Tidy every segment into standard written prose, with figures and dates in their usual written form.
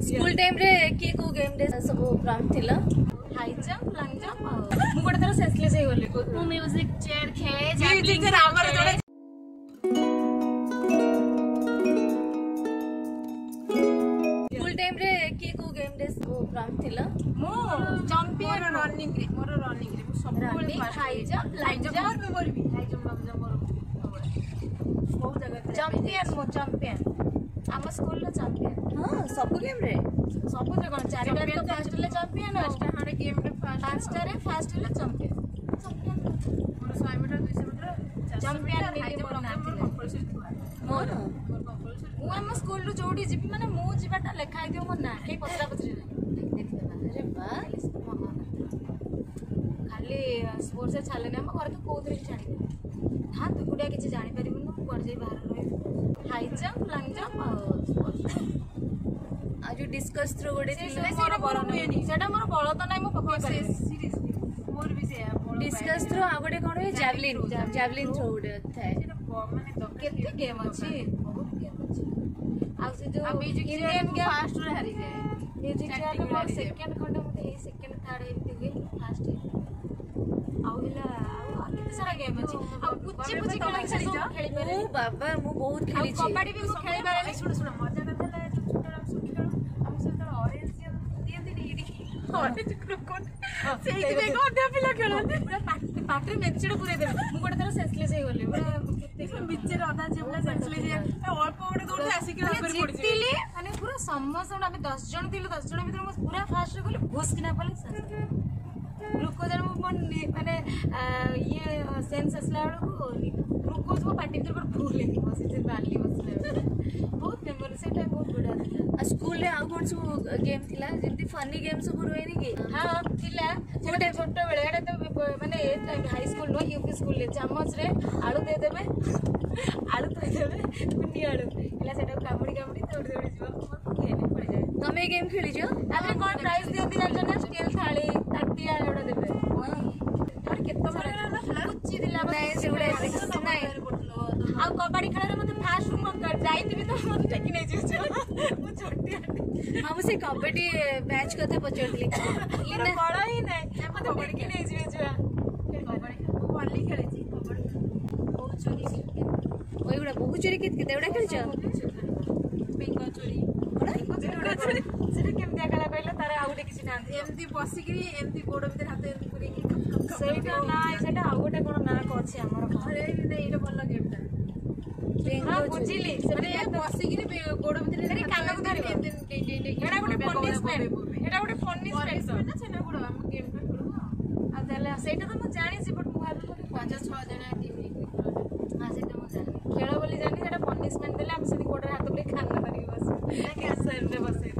School time रे की को गेम रे सब प्राउड थिला हाई जंप लॉन्ग जंप मु गोटे थोड़ा सेंसलेस हे गली मु म्यूजिक चेयर खेले म्यूजिक रे हमर जोड़े स्कूल टाइम रे की को गेम रे सब प्राउड थिला मु चैंपियन रनिंग रे मोर रनिंग रे मु सब बेले हाई जंप लॉन्ग जंप मोर भी हाई जंप लॉन्ग जंप मोर बहुत जगह चैंपियन मु चैंपियन आम स्कूल लो चैंपियन हां सब गेम रे सब जगह चारिटा तो फर्स्ट ले चैंपियन फर्स्ट हाने गेम रे फर्स्ट रे फर्स्ट ले चैंपियन मोर 100 मीटर 200 मीटर चैंपियन नीति मोर नाम कंपलसरी मोर मु आम स्कूल रो जोडी जिबी माने मु जिबाटा लेखाइ दियो मोर ना के पचरा पचरी देखिबा अरे बा खाली स्पोर्ट्स से छाले ना हम घर के कोदरे जानि हां तू गुडिया किछि जानि परिबनु कोर जाई बाहर रहि हाई जंप लॉन्ग जंप आज डिस्कस थ्रो गोटे सेटा मोर बल तो ना मो पक्का सीरियसली मोर भी से डिस्कस थ्रो आ गोटे कोन जैवलिन जैवलिन थ्रो गोटे थाए माने केते गेम अछि बहुत गेम अछि आ से जो इंडियन गेम फास्ट रे हारि जाए म्यूजिक चेयर मोर सेकंड खंड मते ए सेकंड थर्ड एमती हुए फास्ट आउ हिला केते सारा गेम अछि आ पुची पुची खेली पारे ओ बाबा मु बहुत खेली छी कबड्डी भी खेली पारे सुन सुन मजा न थला पाटे मेचड़ पूरे दे मु गोटे थोड़ा सेंसलेस हे गली पूरा केते बिचर आधा जेबला सेंसलेस अल्प गोटे दूर आसी के ऊपर पड़ जितली माने पूरा समस्त हम 10 जन थिलु 10 जन भीतर मु पूरा फास्ट गली घुस किना पले ग्लूकोज माने ये सेंस असला ग्लूकोज वो पार्टी भीतर फूल लेके बसी से बाली बसले बहुत मेमोरी से टाइम बहुत बड़ा था स्कूल रे आ कोन सब गेम थिला जेंती फनी गेम सब रोए नी के हां थिला छोटे छोटे बेले एटा तो माने ए टाइम हाई स्कूल नो यूपी स्कूल ले चम्मच रे आलू दे देबे आलू दे देबे कुंडी आलू इला सेटा कामुडी कामुडी तोड़ तोड़ जीवा खेले पड़ जाए तमे गेम खेली जो आबे कोन प्राइस देती जान ना स्टील थाली ताटिया एटा देबे और केतो मारे उच्ची दिला नहीं सेउडे नहीं आ कबड्डी खेल रे मते फास्ट रूम कर जाईती तो मते टेकी नै जे मु छोटी हम से कबड्डी मैच करते पचरली ये बड़ा ही नहीं मते टेकी नै जे कबड्डी वाली खेले छी कबड्डी बहुत चोरी ओइगुडा बहुत चोरी केते एवडा खेल छ पिंको चोरी पिंको चोरी सेटा केम दिया कला कहले तारे आउडे किछि ना एमती बसिकरी एमती गोड़ भीतर हाथ एमती पुरी सेटा ना सेटा आउडे कोन ना को अछि हमर अरे नै इटा भल गेमटा हां बुझिली से बसिकरी गोड़ भीतर रे कान को धरि एटा गोटे पनिशमेंट एटा गोटे पनिशमेंट ना सेना गोड़ हम गेम पे करू आ ताले सेटा तो म जानि छी बट मु भाबी कोन 5-6 जना टीम हां सेटा म जानि खेल बोली जानि सेटा पनिशमेंट देले हम सेदी गोड़ हाथ पे खान धरि बस ना कैसे रे बस दे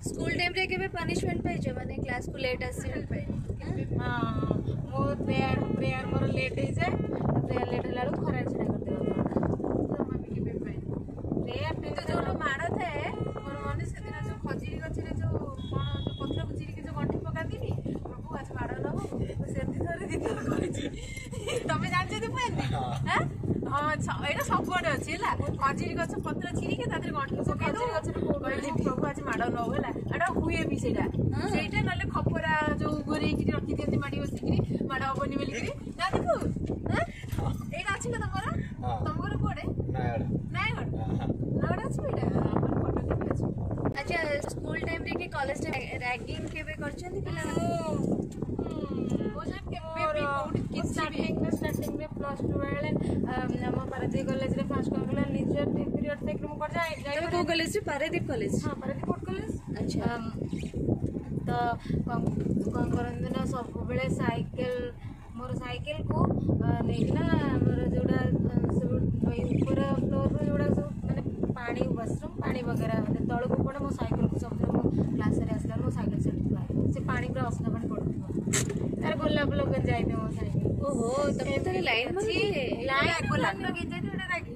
स्कूल टाइम रे केबे पनिशमेंट पे जे माने क्लास को लेट आसी पे हां मोर प्रेयर मोर लेट हे जाय प्रेयर लेट हला खरा छडा कर देबो मम्मी के पे प्रेयर पे जो जो माड़ थाए मोर माने से दिन जो खजीरी गछरे जो कोन जो पत्र गुचिरी के जो गंठी पका दिनी प्रभु आज माड़ दबो से थरे दिन करि छी तमे जान जे दिपन हैं हां एटा सब गोटे अछि हला खजीरी गछ पत्र छिरी के तादर गंठी पका दो गछरे प्रभु आज माड़ न होला एटा हुए भी सेटा सेटा नले खपरा जो गोरे की रखी दियंती माडी बसिकरी माड़ हबनी बेलिकरी ना देखु हैं एटा अछि न तमरा तमगर कोडे नायगढ़ नायगढ़ अछि बेटा अपन फोटो देबे अछि अच्छा स्कूल टाइम रे के कॉलेज रैगिंग केबे करछन पिला ओ जब केबे भी कोड की स्टार्टिंग में प्लस 2 वाले हम पारादीप कॉलेज रे फर्स्ट कॉलेज लीजर पीरियड तक हम कर जाए तब को कॉलेज रे पारादीप कॉलेज हां पारादीप कोड कॉलेज अच्छा तो कौन करन ना सब बेले साइकिल मोर साइकिल को लेकिना मोर जोड़ा सब ऊपर फ्लोर रो जोड़ा सब माने पानी वॉशरूम पानी वगैरह माने तळ को पड़े मो साइकिल को सब जो क्लास रे आसला मो साइकिल सेट से पानी पूरा असना पानी पड़तो तार गोला ब्लॉक जाई दे मो साइकिल ओहो तब तो लाइन में लाइन गोला लगे जे थोड़ा रागी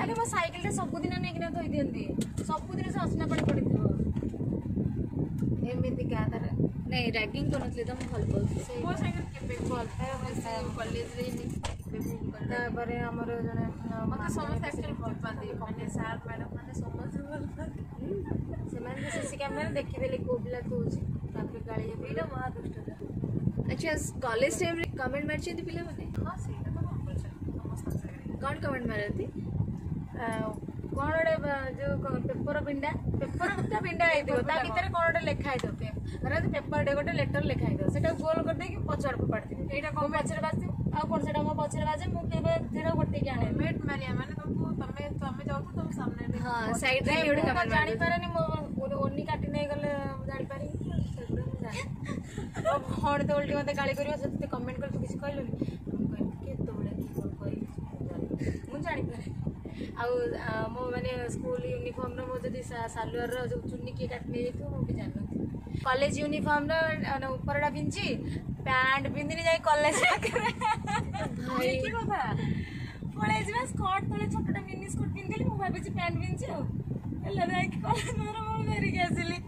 अरे मो साइकिल रे सब दिन नै किना धोई दियंती सब दिन से असना पानी पड़तो एमिति का तार नहीं रैगिंग तो नथले तम भल पल मो साइकिल के पे भल है कॉलेज रे नि तापरे हमर जने मते समस्त साइकिल भल पाती माने सर मैडम माने समस्त भल सीसी कैमेरा देखिदेली को पिला थोची तापर गाली एटा महा दुष्ट। अच्छा कॉलेज टाइम रे कमेंट मारछिन पिला माने? हां सेटा तो कंपलसरी समस्त से कौन कमेंट मारती? कौन जो पेपर पिंडा पेपर पिंडा आइदियो ता भीतर कौन गोटे लिखा आइदियो पे पेपर डे गोटे लेटर लिखा आइदियो सेटा गोल कर दे कि पछड़ पड़ दियो एटा को पछड़ बाजि आ कोन सेटा मो पछड़ बाजे मु केबे धीरे गोटे के आने मेट मारिया माने तुमको तमे जाउ तो तुम सामने हां साइड रे एडे कमेंट जानि पारेनी मो ओनी काटी नै गले जानि पारी हर तो उल्टी मते गाली करियो से कमेंट कर तू किछ कहलो के तोड़े की कहि मु जानि पारे आउ मो माने स्कूल यूनिफॉर्म रो मो जदी सालुआर रो जो चुन्नी के काट नै तो मो भी जानन कॉलेज यूनिफॉर्म रो ऊपरडा पिंची पैंट पिंदिनी जाई कॉलेज भाई की कथा कॉलेज में स्कर्ट तले छोटटा मिनी स्कर्ट पिंदिली मो भाबे छी पैंट पिंची एला जाई कॉलेज मोर मो फेरी के आसिली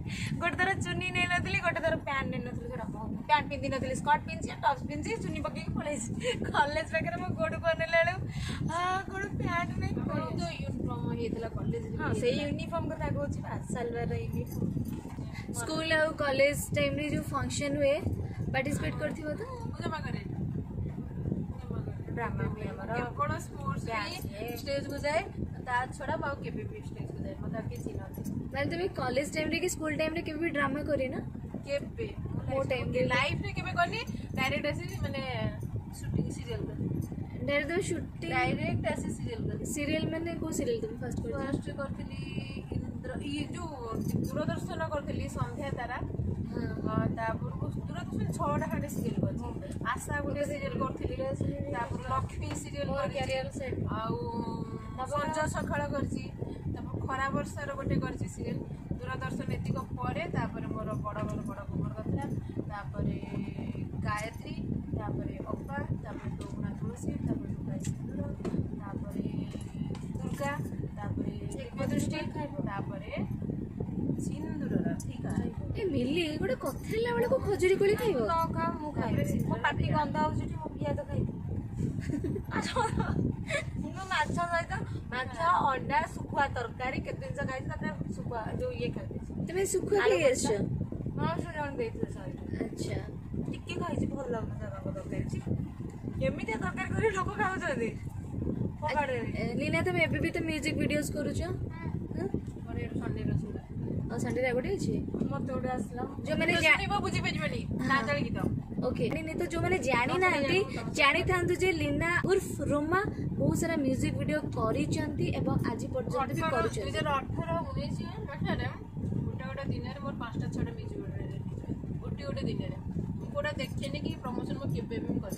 गोटे थर चुन्नी नै नथिली गोटे थर पैंट नै नथिली सेटा पैंट पिंदी नथिली स्कर्ट पिंची टॉप्स पिंची चुन्नी पके पळेस कॉलेज वगैरह मो गोड को नेलेळु गोड पैंट नै तो यूनिफॉर्म हेतला कॉलेज हां से यूनिफॉर्म कथा कहूची बा सलवार यूनिफॉर्म स्कूल और कॉलेज टाइम रे जो फंक्शन हुए पार्टिसिपेट करथिबो तो जमा करे ड्रामा में हमारा कोन स्पोर्ट्स स्टेज को जाए ता छोड़ा पाओ केबे भी स्टेज को जाए मतलब के चिन्ह माने तुम कॉलेज टाइम रे कि स्कूल टाइम रे केबे भी ड्रामा करी ना केबे वो टाइम रे लाइफ रे केबे करनी डायरेक्ट ऐसे माने शूटिंग सीरियल कर डायरेक्ट शूटिंग डायरेक्ट ऐसे सीरियल कर सीरियल माने को सीरियल तुम फर्स्ट करथली इंद्र ये जो दूरदर्शन करथली संध्या तारा हां तापर दूरदर्शन 6टा खंडे सीरियल करथि आशा गोटे सीरियल करथली तापर लक्ष्मी सीरियल कर कैरियर सेट आउ संजय सखळ करछि तापर खरा वर्षर गोटे करछि सीरियल दूरदर्शन एतिक परे तापर मोर बड़ खबर करथला तापर गायत्री तापर अप्पा तापर दोगुना तुलसी तापर दुर्गा सिंदूर तापर दुर्गा तापर एकदृष्टि तापर सिंदूर ठीक है ए मिली गोटे कथेला बेले को खजुरी कोली खाइबो न खा मु खाइ मो पाटी गंदा हो जटी मो पिया तो खाइ मु माछ सहित माछ अंडा सुखुआ तरकारी केते दिन से खाइ तापर सुखुआ जो ये खाइ तमे सुखुआ के एछ हां सुजन देइथे सहित अच्छा टिक्के खाइ छी भल लागना जगह को तरकारी छी एमिते तरकारी करी लोक खाउ जदी पकाड़े लीना तुम एबे भी तो म्यूजिक वीडियोस करू छ और संडे रो सुला और संडे रे गोटे छी मते ओडे आसला जो मैंने जानिबो बुझी पेजबनी ना चली गीत ओके नहीं तो जो मैंने जानी ना जानी थांतु जे लीना उर्फ रोमा बहुत सारा म्यूजिक वीडियो करी चंती एवं आज पर्यंत भी करू चंती 2018 19 माठरे गोटे दिन रे मोर 5टा 6टा म्यूजिक वीडियो गोटे दिन रे कोडा देखिनी कि प्रमोशन मो केबे भी कर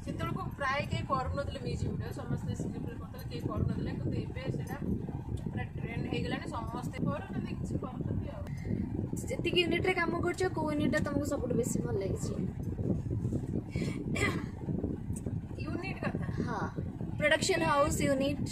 सेतल को प्राय के करू नतले म्यूजिक वीडियो समस्त सिंपल करतले के करू नतले तो एबे सेटा पूरा ट्रेंड हे गेलानी समस्त कर न देखछि करतबी आ जति कि यूनिट रे काम करछ को यूनिट तुमको सबुट बेसी भल लागि छी यूनिट कथा हां प्रोडक्शन हाउस यूनिट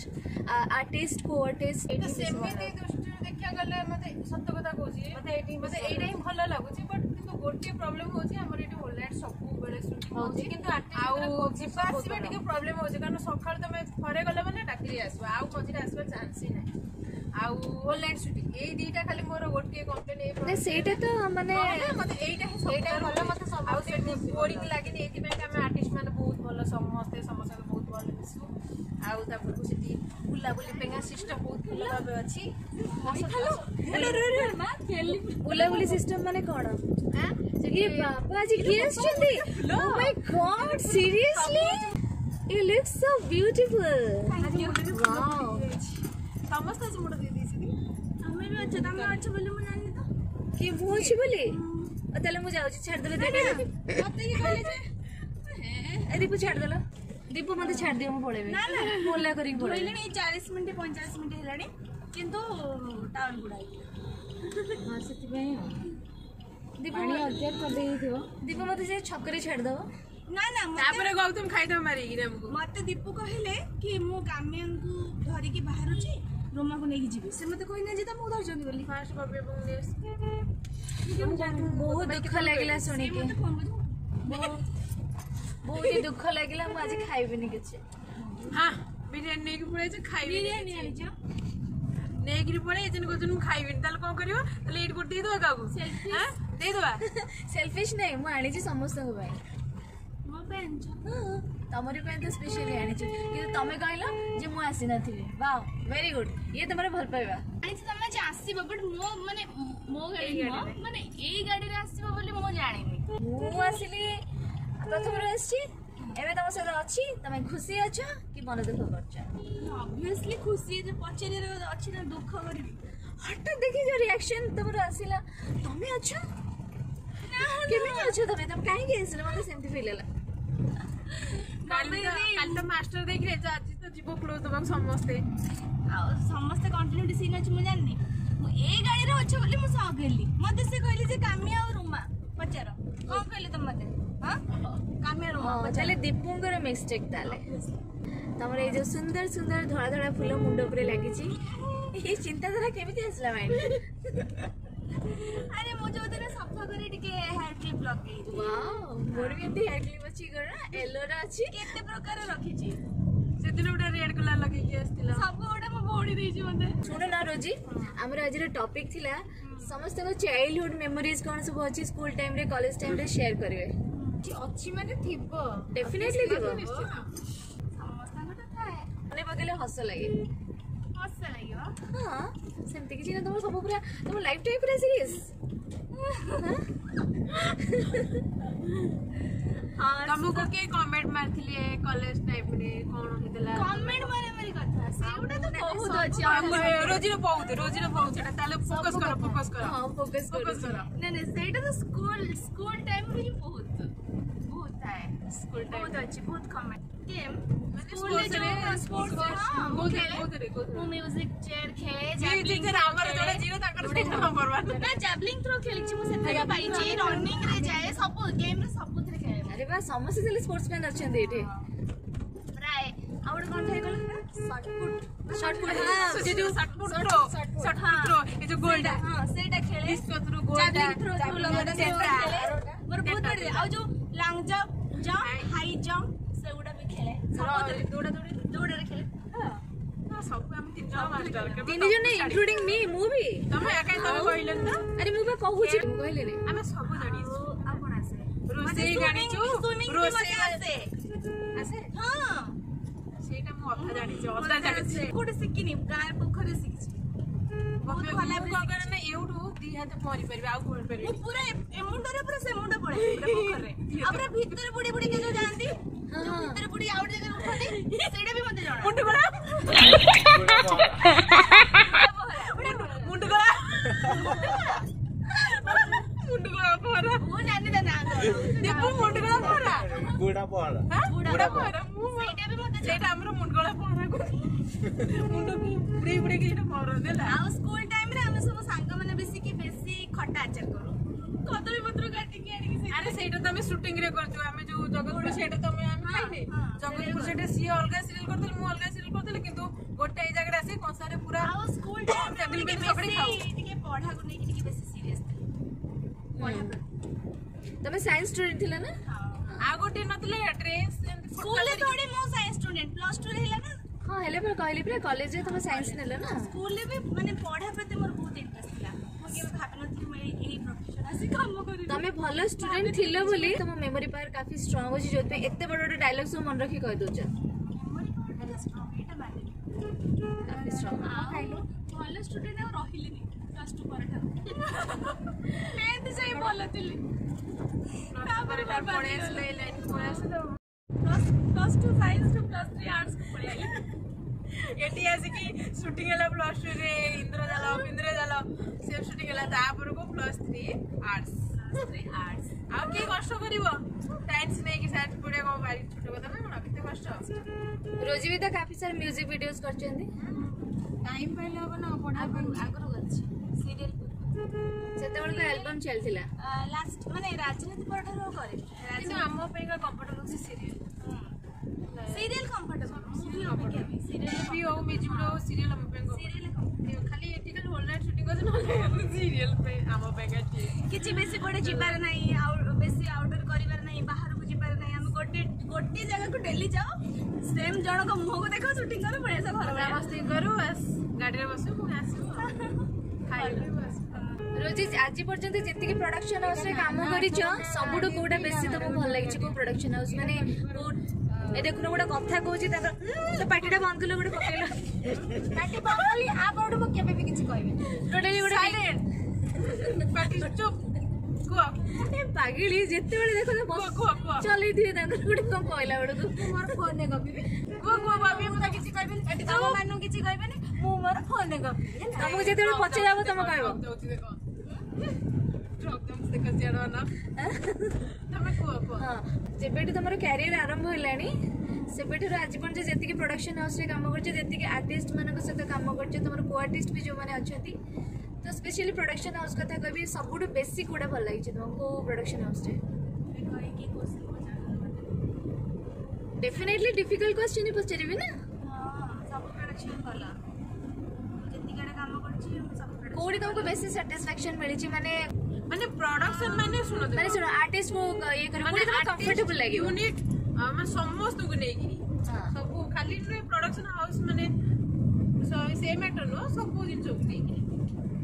आर्टिस्ट को आर्टिस्ट एटा सेमिति दृष्टि देखिया गले मते सत्य कथा कहूची मते एटा ही भल लागुची बट किंतु गोटे प्रॉब्लम होची हमर एटी ऑलराइट सब बेले शूटिंग होची किंतु आउ जिपा आसीबे टिके प्रॉब्लम होची कारण सखाळ तमे थरे गले माने टाकली आसबा आउ मझिरे आसबा चांस ही नाही आउ ऑनलाइन शूटिंग ए दीटा खाली मोर गोटे कंप्लेन ए ने सेटा तो माने मते एटा भलो मते सब आउ से बोरिंग लागिनी एति में हम आर्टिस्ट माने बहुत भलो समस्त बहुत भलो मिसु आउ ता पुरु सेठी बुला बुली पेंगा सिस्टम बहुत भलो भाबे अछि हेलो रे मा खेली बुला बुली सिस्टम माने कोन हां ये बाबा जी guess Chandi oh my God seriously you look so beautiful wow समस्त से मोड़ दे देसी हमें भी अच्छा तमे अच्छा बोले मु जानि तो के मु अछि बोले तले मु जाउ छी छाड़ देले देबे मते ही बोले जे ए दीपू छाड़ देलो दीपू मते छाड़ दियो मु पळेबे ना ना बोला करी बोले नहीं 40 मिनिट 50 मिनिट हेलानी किंतु टाउन गुडाई हां सेति भाई दीपू पानी अडजस्ट कर देई दियो दीपू मते से छकरे छाड़ दो ना ना तापरे गौतम खाइ दो मारी रे हमको मते दीपू कहले कि मु काम्यान को धरि की बाहर छी रोमा को नहीं जीबे से मते कोइ नै जे त मु धर जंदी बोली फास्ट बाबे बंगलेस बहुत दुख लागला सुनी के बहुत दुख लागला मु आज खाइबे नि किछ हां बिरयानी के पड़े छ खाइबे बिरयानी आनी छ नेगिरी पड़े एजन को जन खाइबिन ताले कोन करियो ताले एट गोटे दे दो काकू हां दे दो सेल्फिश नहीं मु आनी छी समस्त को भाई मो पेन तमरी पे तो स्पेशली आनी छी कि तमे कहलो जे मु आसी नथिबी वाओ वेरी गुड ये तमरे भल पाइबा आनी छी तमे जे आसीबो बट मो गाड़ी माने ए गाड़ी रे आसीबो बोली मो जानिनी मु आसिली प्रथम रे आसी एबे तम से अछि तमे खुशी अछ कि मन दुख करछ ऑब्वियसली खुशी जे पछरे रे अछि ना दुख करबी हट देखि जो रिएक्शन तमर आसिला तमे अछ केमे अछ तमे काहे गेसले मते सेमति फील होला काल तो मास्टर देख रे आज तो जीवो क्लोज दबा समस्ते आ समस्त कंटिन्यूटी सीन अछि मु जाननी मु ए गाड़ी रे अछि बोली मु सा गेली मते से कहली जे कामी आ रुमा पचारो कोन कहले तुम मते हां कामी आ रुमा चले दीपुंगर मिस्टेक ताले तमर ए जो सुंदर सुंदर धड़ा धड़ा फूल मुंड ऊपर लागि छी ये चिंता धारा केमिति आसला माइंड अरे मु जो दिन सफा करे टिके हेयर क्लिप लगे वाओ मोर भी एती हेयर क्लिप अछि गरा येलो रा अछि केते प्रकार रखी छी से दिन उडा रेड कलर लगे के आस्तिला सब ओडा म बोडी देई छी मते सुन ना रोजी हमर आज रे टॉपिक थिला समस्त को चाइल्डहुड मेमोरीज कोन सब अछि स्कूल टाइम रे कॉलेज टाइम रे शेयर करबे कि अछि माने थिबो डेफिनेटली थिबो समस्त गोटा थाए मने बगले हस लागे हस लागियो हां सेमति कि ना तुम सब पूरा तुम लाइफ टाइम पूरा सीरियस हां तुमको के कमेंट मारथिले कॉलेज टाइम रे कोन होइतला कमेंट मारे मारी कथा सेउडा तो बहुत अछि रोजी रो बहुत सेटा ताले फोकस करो हां फोकस करो नहीं सेटा तो स्कूल टाइम रे बहुत थाए स्कूल टाइम बहुत अछि बहुत कमेंट गेम स्कूल रे स्पोर्ट्स बहुत खेले मु म्यूजिक चेयर खेले जी हमर जोड़ा जीरो ताकर से नंबर 1 ना जैवलिन थ्रो खेली छी मु सेते पाई छी रनिंग रे जाए सब गेम रे सब रे खेले अरे बा समस्त सेले स्पोर्ट्समैन अछन एठे प्राय आउट कोन थे गल शॉटपुट हां जे जो शॉटपुट थ्रो ए जो गोल्ड हां सेटा खेले इसको थ्रो गोल्ड जैवलिन थ्रो जो लगता खेले मोर बहुत बड़े आ जो लॉन्ग जंप हाई जंप सेउडा भी खेले सब दौड़ा रे खेले हां सब हम तीन जण मास्टर के तीन जण इंक्लूडिंग मी मूवी तमे एकाई तमे कहिलन त अरे मु बा कहू छी कहले नै हमें सब जानी छु आपण आसे रोसे जानी छु रोसे आसे हां सेटा मु अथा जानी छु अथा जानी छु कोड सिकिनी गाय पोखरे सिकिछि बहुत भला को कर ना एउडू दी हाथ परी परबे आ कोन परबे मु पूरा ए मुंडरे पूरा से मुंड पड़े पूरा पोखरे हमरा भीतर बुडी बुडी के जो जानती जो भीतर बुडी आउट जगह उठती सेटा भी मते जाना मुंड गला मुंड गला पोरा वो जाने दा ना दीपू मुंड गला पोरा गुडा पोरा गुडा पोरा सेटा भी मते सेटा हमरो मुंड गला पोरा को मुंड को बुडी बुडी के एटा पोरा देला आ स्कूल टाइम रे हम सब सांग माने बेसी खट्टा आचार करू कदली पत्र काटी के आनी से अरे सेटा तो हमें शूटिंग रे करजो हमें जो जगतपुर सेटा तो हमें खाइने जगतपुर सेटा सी अलगा सीरियल करथल मु अलगा सीरियल करथल किंतु गोटे ए जगह आसी कंसारे पूरा आ स्कूल टाइम रे टेबल पे सबड़ी खाऊ टिके पढ़ा को नहीं टिके बेसी सीरियस पढ़ा तमे साइंस स्टूडेंट थिला ना आ गोटे नतले ड्रेस स्कूल रे थोड़ी मो साइंस स्टूडेंट प्लस 2 रे हिला ना हां हेले पर कहली पर कॉलेज रे तमे साइंस नेले ना स्कूल रे भी माने पढ़ा प्रति मोर बहुत इंटरेस्ट थिला मो के भाबी नथि मैं एही प्रोफेशन आसी काम करी तमे भलो स्टूडेंट थिलो बोली तम मेमोरी पावर काफी स्ट्रांग अछि जोते एते बड़ बड़ डायलॉग सब मन रखी कह दोछ मेमोरी पावर स्ट्रांग एटा माने काफी स्ट्रांग खाइलो भलो स्टूडेंट आ रहिलेनी प्लस 2 पर था 10th जाई भलो थिली पर पड़े ले लाइन पड़े से तो plus 2 science two plus 3 arts को पढ़ी आई एटी आसी की शूटिंग हला प्लस 2 रे इंद्रजाल सेम शूटिंग हला तापर को प्लस 3 आर्ट्स आ के कष्ट करिवो साइंस नै कि साइंस पढे को बारी छोट कथा ना केते कष्ट रोजी भी तो काफी सारे म्यूजिक वीडियोस करचंदी टाइम पाइले हो ना पढा आगरो गछि सीरियल सेतेबेल को एल्बम चलथिला लास्ट माने राजनीति पढ़ारो करे किंतु हमो पे का कंफर्टेबल से सीरियल कंफर्टेबल सीरियल भी हो म्यूजिक रो सीरियल हम पे सीरियल खाली एटिकल होल नाइट शूटिंग कर न सीरियल पे हम पे का किछि बेसी बडे जिबार नाही बेसी आउटडोर करिवार नाही बाहर को जिबार नाही हम गोटे जगह को डेली जाओ सेम जन को मुह को देखो शूटिंग करो पड़े सब घर में मस्ती करू बस गाड़ी रे बसु पुଣି आसु खाइबे बस रोजी आज पर्यंत जितकी प्रोडक्शन हाउस रे काम करिछ सबुडो कोडा बेसी तमको भल लागिछ को प्रोडक्शन हाउस माने ए देखुन गोटे कथा कहूची तो पार्टीटा बंद कलो गोटे पकेलो पार्टी बावली आ बडो म केबे भी किछि कहबे टोटली गोटे साइलेंट पार्टी चुप को पागिली जेते बेले देखो तो बस चली दिए तांकर गोटे कम कहला बडो को मोर फोन ने गपिबे को बाबी मु ता किछि कहबे एटी तम मानु किछि कहबेनी मु मोर फोन ने गपिबे तुमको जेते बेले पछे जाबो तुम कहबो देखो ट्रक दम से कसियाडो ना तमे को हां जेबेटी तमरो कैरियर आरंभ होलानी सेबेठर आज पर्यंत जेतिकी प्रोडक्शन हाउस रे काम करछ जेतिकी आर्टिस्ट मानक सहित काम करछ तमरो को आर्टिस्ट भी जो माने अछती तो स्पेशली प्रोडक्शन हाउस कथा कहबी सबुडो बेसी कोडा भल लागिछ तुमको प्रोडक्शन हाउस रे कहि की क्वेश्चन डेफिनेटली डिफिकल्ट क्वेश्चन ही पछरिबी ना हां सब प्रोडक्शन भला जेतिकाडे काम करछि सब कोडी तुमको बेसी सैटिस्फैक्शन मिलिछि माने प्रोडक्शन माने सुनो आर्टिस्ट को ये करे कोडी तुम कंफर्टेबल लागि यूनिट हम समस्त को नेकी सब खाली प्रोडक्शन हाउस माने से मैटर नो सब जिन सब नेकी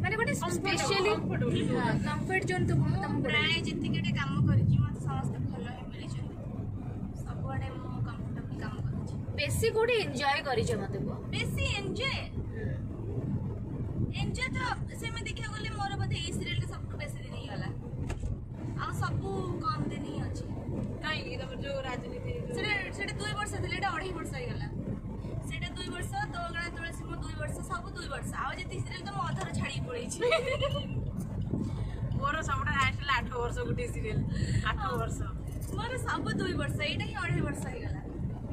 माने गोटे स्पेशली कंफर्ट जोन तुम प्राय जेतिकाडे काम करछि मत समस्त भलो हे मिलिछि सब आडे मु कंफर्टेबल काम करछि बेसी कोडी एन्जॉय करिछ मते को बेसी एन्जॉय तो से मैं देखा गले मोर बते ए सीरियल के सब बेसी दिन ही होला आ सब कम दिन ही अछि काई तम जो राजनीति सेटा 2 वर्ष थिले एटा 2.5 वर्ष हो गला सेटा 2 वर्ष तो गणा तुलसी मो 2 वर्ष सब 2 वर्ष आ जेति सीरियल तो मो अधर छाडी पड़ै छी मोर सबटा हाइस्ट 8 वर्ष गुटी सीरियल 8 वर्ष मोर सब 2 वर्ष एटा ही 2.5 वर्ष हो गला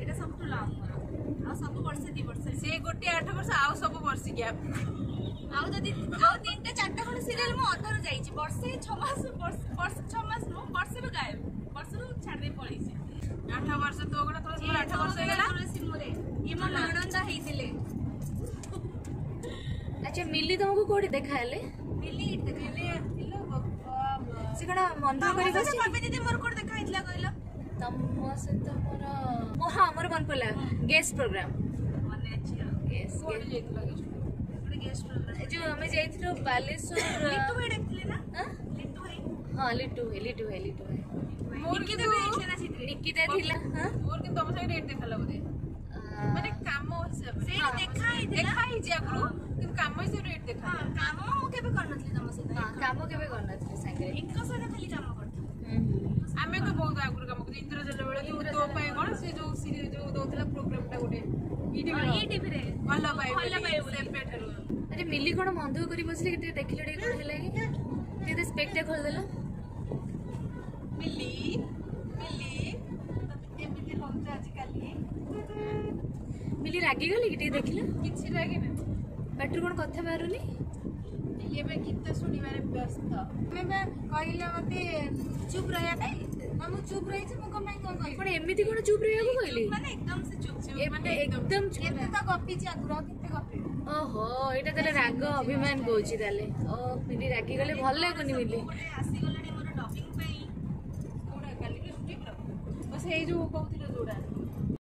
एटा सब तो लॉन्ग मोर आ सब वर्ष 2 वर्ष से गोटे 8 वर्ष आ सब वर्ष गैप आउ जदि आउ 3टा 4टा खन सीरियल मो अधर जाई छी वर्षे 6 मास वर्ष 6 मास नो वर्षे रो गायब वर्ष रो छाड़ दे पड़ी छी 8 वर्ष तो गणा तो 8 वर्ष हो गला तुलसी मोरे ये मो नणंदा हेतिले अच्छा मिली तुमको कोडी देखाले मिली इट देखले थिलो बाबा सिकड़ा मंद करी बसी पापे दीदी मोर कोड देखा हितला कहला तम से तमरा ओ हां मोर मन पला गेस्ट प्रोग्राम मने अछि गेस्ट कोडी जेत लगे गोटे गेस्ट प्रोग्राम जो हमें जाइथिलो बालेश्वर लिट्टू भाई देखले ना हां लिट्टू भाई हां लिट्टू है मोर निकी देबे इछले ना चित्री निकिता थिला हां मोर कि तम से रेट देखला बोदे माने काम हिसाब से देखा ही जागरू कि काम से रेट देखा हां काम मो केबे करनथली तम से हां काम केबे करना थी संगे एक सने खाली काम करथि आमे तो बहुत आगुर काम करथि इंद्रजल बेले जो तो पाए कोन से जो सीरीज जो दोतला प्रोग्राम टा गोटे ईटीवी रे भलो पाए सेपरेट हरु अरे मिली कोन मंदु करी बसले कि देखिलो टे कोन हेला कि ते स्पेक्ट खोल देला मिली एमिति होत आज काली मिली रागी गली कि देखिला किछि लागे ना बैटर कोन कथा बारुनी ये मैं गीत सुनिबारे व्यस्त मैं कहले मते चुप रहया पे हम चुप रही छी मु कमाई कोन कहि पण एमिति कोन चुप रहया को कहली माने एकदम से चुप ए माने एकदम चुप एते तो गप्पी छी आगुरा किते गप्पी ओहो एटा तले राग अभिमान कहूची ताले ओ मिली रागी गले भल लागुनी मिली आसी गलाडी मोर डबिंग पे कोडा काली के शूटिंग रो बस ए जो कहतिलो जोडा